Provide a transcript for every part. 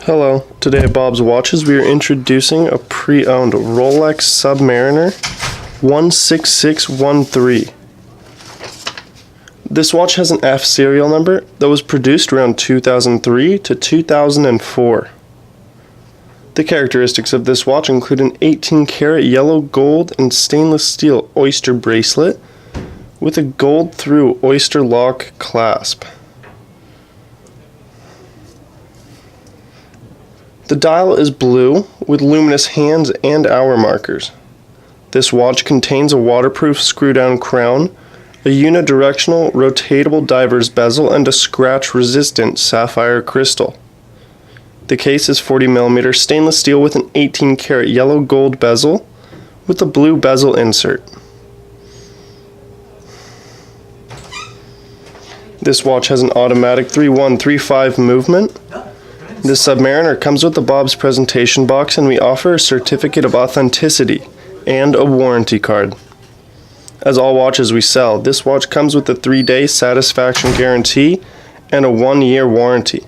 Hello, today at Bob's Watches we are introducing a pre-owned Rolex Submariner 16613. This watch has an F serial number that was produced around 2003 to 2004. The characteristics of this watch include an 18-karat yellow gold and stainless steel Oyster Bracelet with a gold-thru Oysterlock clasp. The dial is blue with luminous hands and hour markers. This watch contains a waterproof screw-down crown, a unidirectional rotatable diver's bezel, and a scratch-resistant sapphire crystal. The case is 40mm stainless steel with an 18-karat yellow gold bezel with a blue bezel insert. This watch has an automatic 3135 movement. This Submariner comes with the Bob's presentation box, and we offer a certificate of authenticity and a warranty card. As all watches we sell, this watch comes with a 3-day satisfaction guarantee and a 1-year warranty.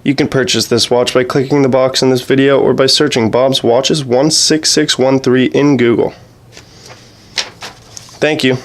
You can purchase this watch by clicking the box in this video or by searching Bob's Watches 16613 in Google. Thank you.